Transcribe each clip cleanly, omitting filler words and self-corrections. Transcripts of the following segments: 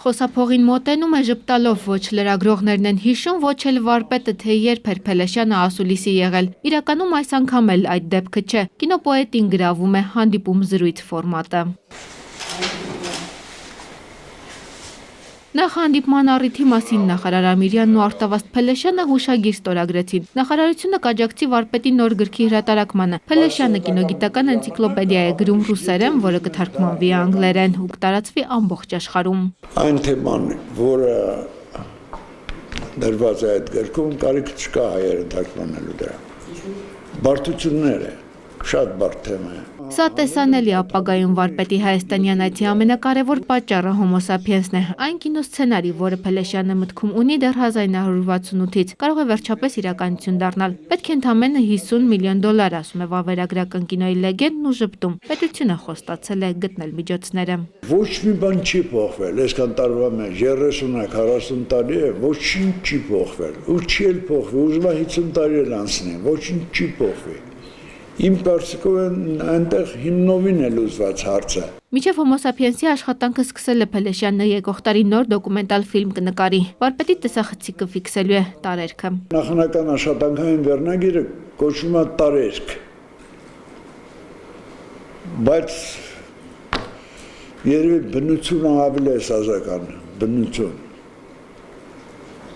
Խոսափողին մոտենում է ժպտալով, ոչ լրագրողներն են հիշում, ոչ էլ վարպետը, թե երբ էր Փելեշյանը ասուլիսի եղել։ Իրականում այս անգամ էլ այդ դեպքը չէ։ Կինոպոետին գրավում է հանդիպում-զրույց ֆորմատը։ Նախահանդիպման առիթի մասին նախարար Ամիրյանն ու Արտավազդ Փելեշյանը հուշագիր ստորագրեցին։ Նախարարությունը կաջակցի վարպետի նոր գրքի հրատարակմանը։ Փելեշյանը կինոգիտական էնցիկլոպեդիա է գրում ռուսերեն, որը կթարգմանվի անգլերեն ու կտարածվի ամբողջ աշխարհում։ Այն թեման, որը դրված է այդ գրքում, կարիք չկա հայերեն թարգմանելու դրա։ Բարդություններ է, շատ բարդ թեմա է։ Սա տեսանելի ապագայում վարպետի հայաստանյան այցի ամենակարևոր պատճառը Homo sapiens-ն է։ Այն կինոսցենարի, որը Փելեշյանը մտքում ունի դեռ 1968-ից, կարող է վերջապես իրականություն դառնալ։ Պետք է ընդամենը $50 միլիոն, ասում է վավերագրական կինոյի լեգենդն ու ժպտում։ Պետությունը խոստացել է գտնել միջոցները։ Ոչ մի բան չի փոխվել, այսքան տարվա մեջ 30-40 տարի է, ոչինչ չի փոխվել, ու չի էլ փոխվի, ուզում է 50 տարի էլ անցնի, ոչինչ չի փոխվի։ Իմ կարծիքով այնտեղ հիմնովին է լուծված հարցը։ Մինչև Homo sapiens-ի աշխատանքը սկսել է Փելեշյանը եկող տարի նոր դոկումենտալ ֆիլմ կնկարի։ Վարպետի տեսախցիկը ֆիքսելու է տարերքը։ Նախնական աշխատանքային վերնագիրը կոչվում է տարերք։ Բայց երևի բնությունը ավելի է սազական, բնություն։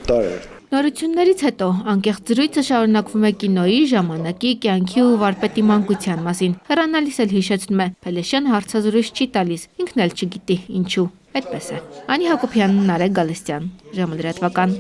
Տարերք։ Նորություններից հետո անկեղծ զրույցը շարունակվում է կինոյի, ժամանակի, կյանքի ու վարպետի մանկության մասին։ Հեռանալիս էլ հիշեցնում է, Փելեշյանը հարցազրույց չի տալիս, ինքն էլ չգիտի ինչու։ Այդպես է։ Անի Հակոբյան, Նարեկ Գալստյան, ժամը լրատվական։